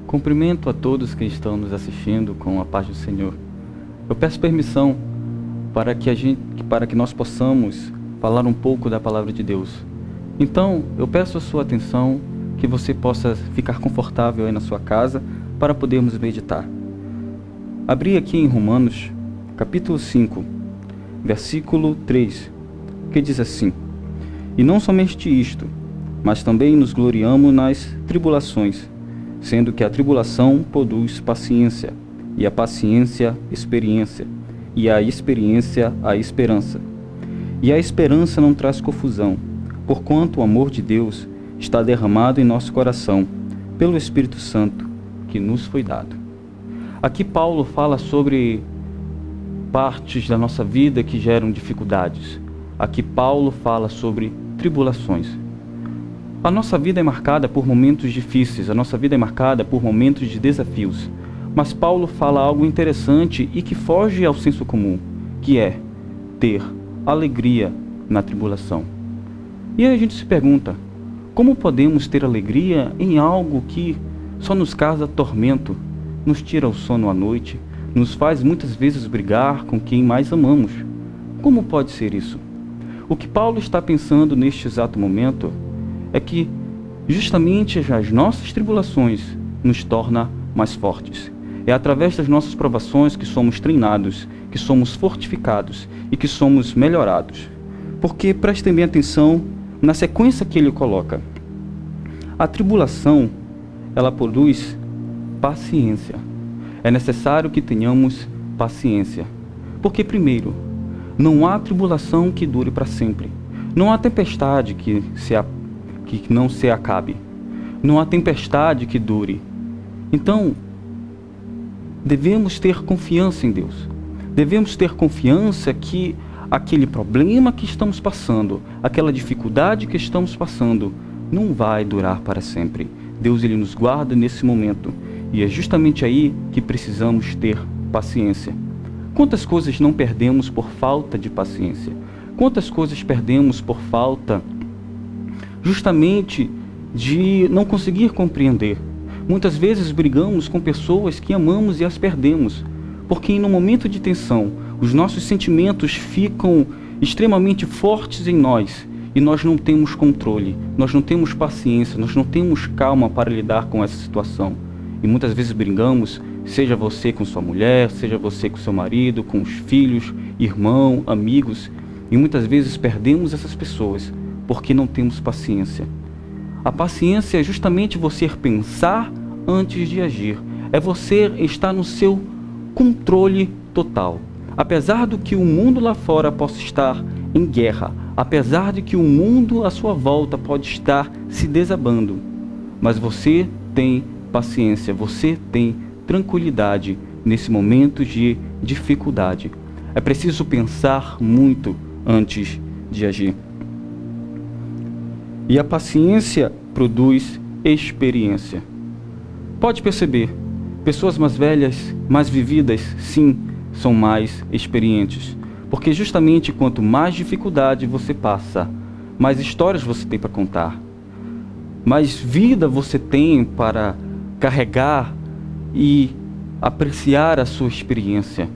Cumprimento a todos que estão nos assistindo com a paz do Senhor. Eu peço permissão para que nós possamos falar um pouco da palavra de Deus. Então, eu peço a sua atenção, que você possa ficar confortável aí na sua casa para podermos meditar. Abri aqui em Romanos, capítulo 5, versículo 3, que diz assim: E não somente isto, mas também nos gloriamos nas tribulações, sendo que a tribulação produz paciência, e a paciência, experiência, e a experiência, a esperança. E a esperança não traz confusão, porquanto o amor de Deus está derramado em nosso coração, pelo Espírito Santo, que nos foi dado. Aqui Paulo fala sobre partes da nossa vida que geram dificuldades. Aqui Paulo fala sobre tribulações. A nossa vida é marcada por momentos difíceis, a nossa vida é marcada por momentos de desafios. Mas Paulo fala algo interessante e que foge ao senso comum, que é ter alegria na tribulação. E aí a gente se pergunta, como podemos ter alegria em algo que só nos causa tormento, nos tira o sono à noite, nos faz muitas vezes brigar com quem mais amamos? Como pode ser isso? O que Paulo está pensando neste exato momento é que justamente as nossas tribulações nos tornam mais fortes. É através das nossas provações que somos treinados, que somos fortificados e que somos melhorados. Porque prestem bem atenção na sequência que ele coloca. A tribulação, ela produz paciência. É necessário que tenhamos paciência. Porque, primeiro, não há tribulação que dure para sempre. Não há tempestade que não se acabe. Não há tempestade que dure. Então, devemos ter confiança em Deus. Devemos ter confiança que aquele problema que estamos passando, aquela dificuldade que estamos passando, não vai durar para sempre. Deus, ele nos guarda nesse momento. E é justamente aí que precisamos ter paciência. Quantas coisas não perdemos por falta de paciência? Quantas coisas perdemos por falta justamente de não conseguir compreender? Muitas vezes brigamos com pessoas que amamos e as perdemos, porque no momento de tensão, os nossos sentimentos ficam extremamente fortes em nós e nós não temos controle, nós não temos paciência, nós não temos calma para lidar com essa situação. E muitas vezes brigamos, seja você com sua mulher, seja você com seu marido, com os filhos, irmão, amigos, e muitas vezes perdemos essas pessoas porque não temos paciência. A paciência é justamente você pensar antes de agir. É você estar no seu controle total. Apesar do que o mundo lá fora possa estar em guerra, apesar de que o mundo à sua volta pode estar se desabando, mas você tem paciência, você tem tranquilidade nesse momento de dificuldade. É preciso pensar muito antes de agir. E a paciência produz experiência. Pode perceber, pessoas mais velhas, mais vividas, sim, são mais experientes. Porque justamente quanto mais dificuldade você passa, mais histórias você tem para contar, mais vida você tem para carregar e apreciar a sua experiência.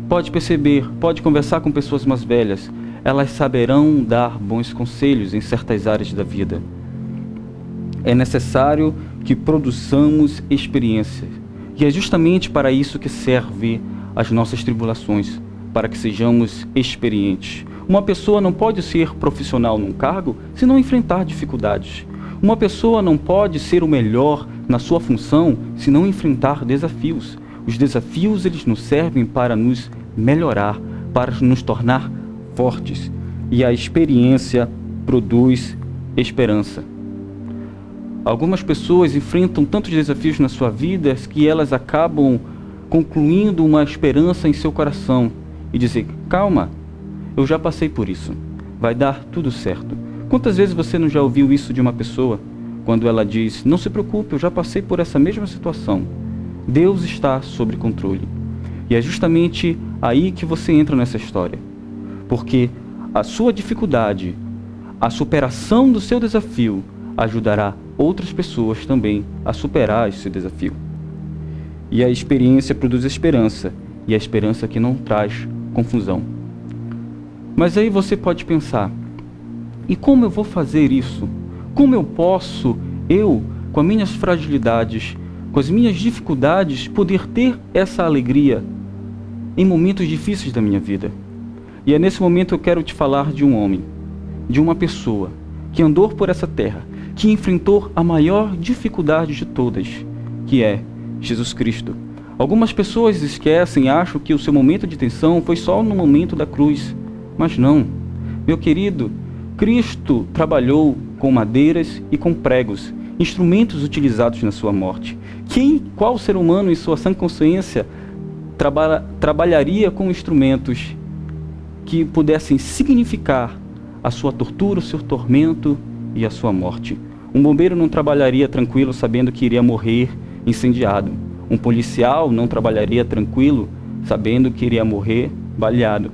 Pode perceber, pode conversar com pessoas mais velhas, elas saberão dar bons conselhos em certas áreas da vida. É necessário que produzamos experiências. E é justamente para isso que serve as nossas tribulações, para que sejamos experientes. Uma pessoa não pode ser profissional num cargo se não enfrentar dificuldades. Uma pessoa não pode ser o melhor na sua função se não enfrentar desafios. Os desafios, eles nos servem para nos melhorar, para nos tornar fortes. E a experiência produz esperança. Algumas pessoas enfrentam tantos desafios na sua vida que elas acabam concluindo uma esperança em seu coração e dizer: calma, eu já passei por isso, vai dar tudo certo. Quantas vezes você não já ouviu isso de uma pessoa, quando ela diz: não se preocupe, eu já passei por essa mesma situação. Deus está sob controle. E é justamente aí que você entra nessa história. Porque a sua dificuldade, a superação do seu desafio, ajudará outras pessoas também a superar esse desafio. E a experiência produz esperança, e a esperança que não traz confusão. Mas aí você pode pensar, e como eu vou fazer isso? Como eu posso, com as minhas fragilidades, com as minhas dificuldades, poder ter essa alegria em momentos difíceis da minha vida? E é nesse momento que eu quero te falar de um homem, de uma pessoa que andou por essa terra, que enfrentou a maior dificuldade de todas, que é Jesus Cristo. Algumas pessoas esquecem e acham que o seu momento de tensão foi só no momento da cruz. Mas não, meu querido, Cristo trabalhou com madeiras e com pregos, instrumentos utilizados na sua morte. Qual ser humano em sua sã consciência trabalharia com instrumentos que pudessem significar a sua tortura, o seu tormento e a sua morte? Um bombeiro não trabalharia tranquilo sabendo que iria morrer incendiado. Um policial não trabalharia tranquilo sabendo que iria morrer baleado.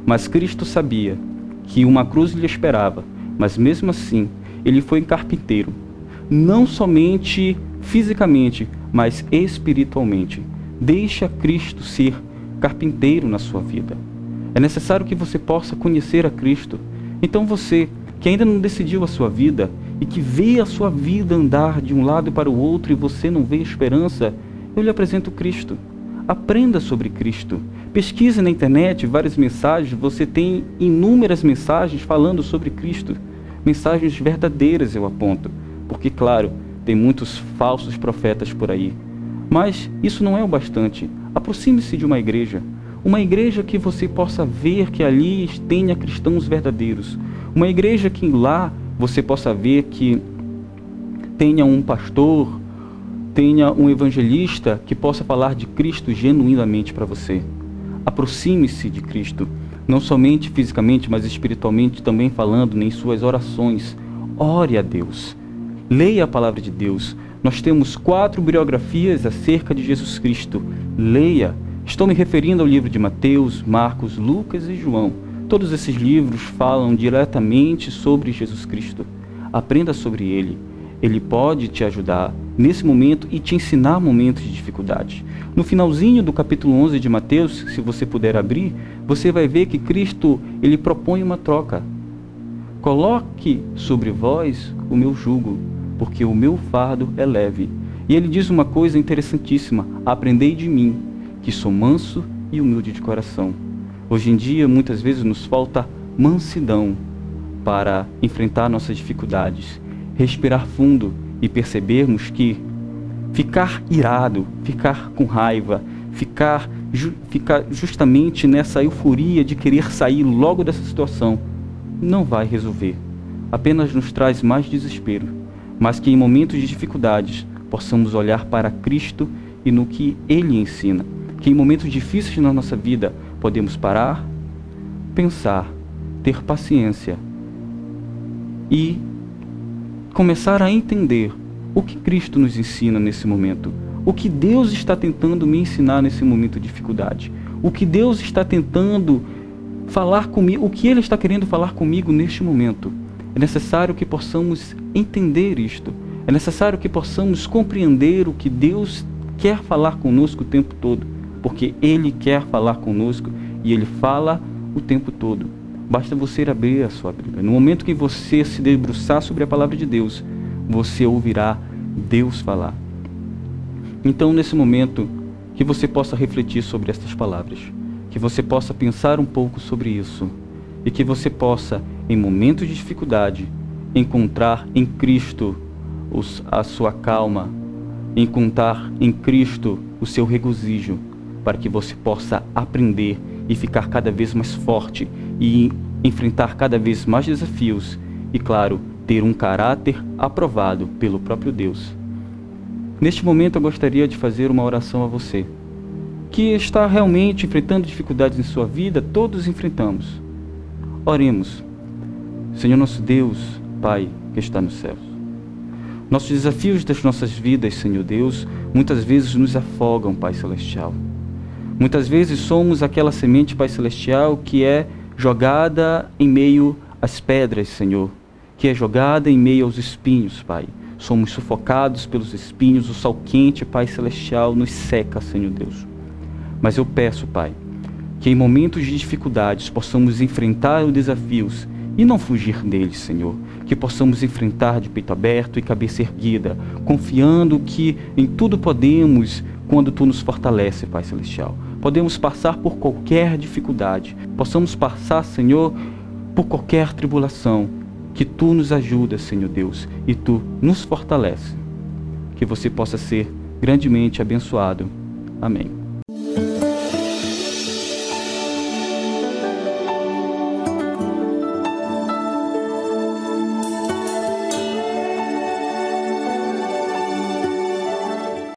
Mas Cristo sabia que uma cruz lhe esperava, mas mesmo assim, ele foi carpinteiro, não somente fisicamente, mas espiritualmente. Deixa Cristo ser carpinteiro na sua vida. É necessário que você possa conhecer a Cristo. Então você, que ainda não decidiu a sua vida, e que vê a sua vida andar de um lado para o outro e você não vê esperança, eu lhe apresento Cristo. Aprenda sobre Cristo. Pesquise na internet várias mensagens, você tem inúmeras mensagens falando sobre Cristo. Mensagens verdadeiras, eu aponto. Porque, claro, tem muitos falsos profetas por aí. Mas isso não é o bastante. Aproxime-se de uma igreja que você possa ver que ali tenha cristãos verdadeiros. Uma igreja que lá você possa ver que tenha um pastor, tenha um evangelista que possa falar de Cristo genuinamente para você. Aproxime-se de Cristo, não somente fisicamente, mas espiritualmente também falando em suas orações. Ore a Deus. Leia a palavra de Deus. Nós temos 4 biografias acerca de Jesus Cristo. Leia. Estou me referindo ao livro de Mateus, Marcos, Lucas e João. Todos esses livros falam diretamente sobre Jesus Cristo. Aprenda sobre Ele. Ele pode te ajudar nesse momento e te ensinar momentos de dificuldade. No finalzinho do capítulo 11 de Mateus, se você puder abrir, você vai ver que Cristo, ele propõe uma troca. Coloque sobre vós o meu jugo, porque o meu fardo é leve. E ele diz uma coisa interessantíssima: aprendei de mim, que sou manso e humilde de coração. Hoje em dia, muitas vezes nos falta mansidão para enfrentar nossas dificuldades. Respirar fundo e percebermos que ficar irado, ficar com raiva, ficar justamente nessa euforia de querer sair logo dessa situação, não vai resolver. Apenas nos traz mais desespero. Mas que em momentos de dificuldades possamos olhar para Cristo e no que Ele ensina. Que em momentos difíceis na nossa vida podemos parar, pensar, ter paciência e começar a entender o que Cristo nos ensina nesse momento, o que Deus está tentando me ensinar nesse momento de dificuldade, o que Deus está tentando falar comigo, o que Ele está querendo falar comigo neste momento. É necessário que possamos entender isto, é necessário que possamos compreender o que Deus quer falar conosco o tempo todo, porque Ele quer falar conosco e Ele fala o tempo todo. Basta você abrir a sua Bíblia. No momento que você se debruçar sobre a palavra de Deus, você ouvirá Deus falar. Então, nesse momento, que você possa refletir sobre estas palavras, que você possa pensar um pouco sobre isso, e que você possa, em momentos de dificuldade, encontrar em Cristo a sua calma, encontrar em Cristo o seu regozijo, para que você possa aprender e ficar cada vez mais forte e enfrentar cada vez mais desafios e, claro, ter um caráter aprovado pelo próprio Deus. Neste momento eu gostaria de fazer uma oração a você, que está realmente enfrentando dificuldades em sua vida. Todos enfrentamos. Oremos. Senhor nosso Deus, Pai que está nos céus, Nossos desafios das nossas vidas, Senhor Deus, muitas vezes nos afogam, Pai Celestial. Muitas vezes somos aquela semente, Pai Celestial, que é jogada em meio às pedras, Senhor, que é jogada em meio aos espinhos, Pai. Somos sufocados pelos espinhos, o sol quente, Pai Celestial, nos seca, Senhor Deus. Mas eu peço, Pai, que em momentos de dificuldades possamos enfrentar os desafios e não fugir deles, Senhor. Que possamos enfrentar de peito aberto e cabeça erguida, confiando que em tudo podemos quando Tu nos fortalece, Pai Celestial. Podemos passar por qualquer dificuldade, possamos passar, Senhor, por qualquer tribulação, que Tu nos ajudas, Senhor Deus, e Tu nos fortalece. Que você possa ser grandemente abençoado. Amém.